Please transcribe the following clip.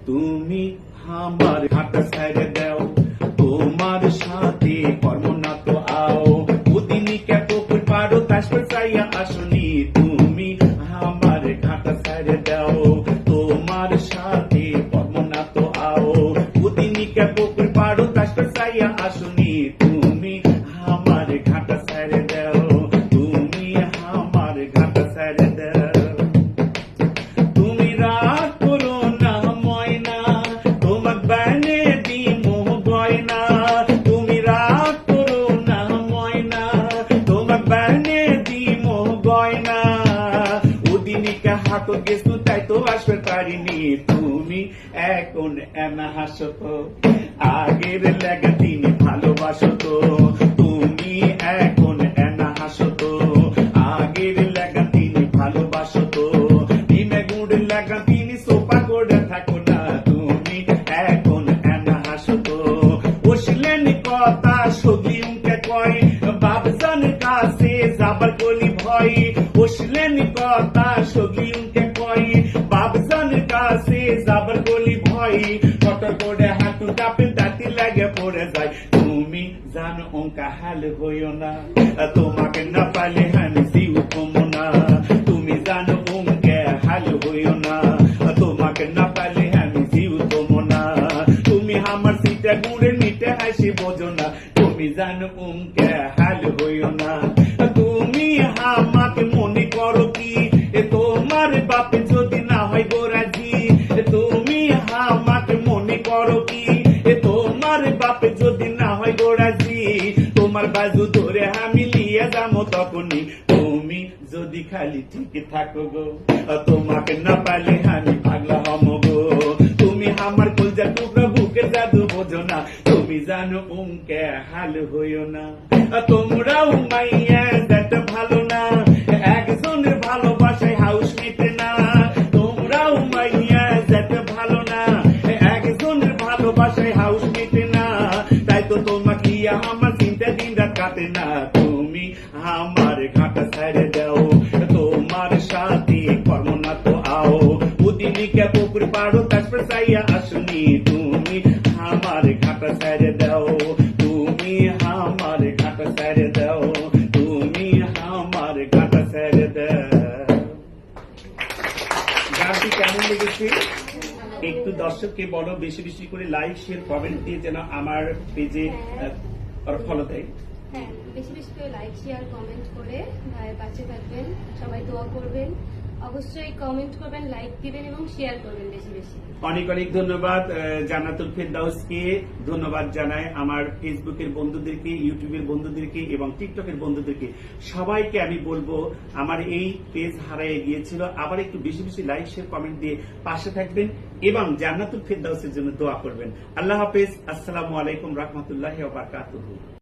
তুমি আমার হাঁটা ছেড়ে দাও, তোমার সাথে কর্ম না তো আও, ওদিনই কে পুকুর পাড়ো তাসপর চাইয়া আসনি, তুমি আমার ঘাটা ছেড়ে দাও, তোমার সাথে কর্ম না তো আও, ওদিনই কে পুকুর পাড়ো তাসপর চাইয়া আসনি, তুমি আমার ঘাটা ছেড়ে দাও, তুমি আমার ঘাটা ছেড়ে দাও। তুমি রাগ করো না ময়না, তোমার বানে দিমো গয়না, তুমি রাগ করো না ময়না, তোমার বানে দিমো গয়না, ওদিনকে হাত গেছো তাই তো আসবে পারিনি, তুমি এখন এনা হাসো তো, আগের লেগে তিনি ভালোবাসো তো, তুমি এখন এনা হাসো তো, আগের লেগে তিনি ভালোবাসো তো, ডিমে গুড় লাগা তিনি সোপা করে থাকো না, তুমি এখন এনা হাসো তো, বসলেন কথা সগলি উনকে কয়, বাবজানের কাছে যাবার কলি ভয়, বসলেন কথা সগলি উনকে কয়, বাবজানের কাছে যাবার কলি ভয়, কটর করে হাঁটু কাপে দাঁতি লাগে পড়ে যায়, তুমি জানো অঙ্কা হাল হইও না, তোমাকে না পালে আমি জিউ কমো না, তুমি জানো অঙ্কে হাল হইও না, তোমাকে না পালে আমি জিউ কমো না, তুমি আমার সিটা গুড়ে মিটে হাসি বোঝো না, তুমি জানো অঙ্কে হাল হইও না, তুমি আমাকে মনে করো কি তোমার বাপে যদি না হয় গোরাজি, তুমি আমাকে মনে করো কি তোমার বাপে যদি না হয় গোরাজি, তোমার বাজু ধরে আমি লিয়ে যাবো তখনই, তুমি যদি খালি ঠিক থাকো গো, তোমাকে না পালে আমি পাগলা হমো গো, তুমি আমার কলজা টুকরা বুকে জাদু বোঝো না, তুমি জানো উমকে হাল হইও না, তোমরাও মাইয়া যেত ভালো না, একজনের ভালোবাসায় হাউস নিতে না, তোমরাও মাইয়া যেত ভালো না, একজনের ভালোবাসায় হাউস নিতে না, তাই তো তোমাকে আমার চিন্তা দিন রাত কাটে না, তুমি আমার ঘাটা ছেড়ে দাও, তোমার সাথে কর্ম না তো আও, ওদিনকে পুকুর পাড়ো তাসপর চাইয়া আসনি, তুমি আমার ঘাটা ছেড়ে দাও, তুমি আমার ঘাটা ছেড়ে দাও, তুমি আমার ঘাটা ছেড়ে দাও। গানটি কেমন লেগেছে একটু দর্শককে বলো, বেশি বেশি করে লাইক শেয়ার কমেন্ট দিয়ে যেন আমার পেজে ফলো দেয়। হ্যাঁ, বেশি বেশি করে লাইক শেয়ার কমেন্ট করে ভাইয়ের পাশে থাকবেন, সবাই দোয়া করবেন, অবশ্যই কমেন্ট করবেন, লাইক দিবেন এবং শেয়ার করবেন বেশি বেশি। অনেক অনেক ধন্যবাদ জান্নাতুল ফেরদাউসকে, ধন্যবাদ জানাই আমার ফেসবুকের বন্ধুদেরকে, ইউটিউবের বন্ধুদেরকে এবং টিকটকের বন্ধুদেরকে, সবাইকে আমি বলবো আমার এই পেজ হারিয়ে গিয়েছিল, আবার একটু বেশি বেশি লাইক শেয়ার কমেন্ট দিয়ে পাশে থাকবেন এবং জান্নাতুল ফেরদাউসের জন্য দোয়া করবেন। আল্লাহ হাফেজ, আসসালামু আলাইকুম রহমতুল্লাহি ওয়া বারাকাতুহু।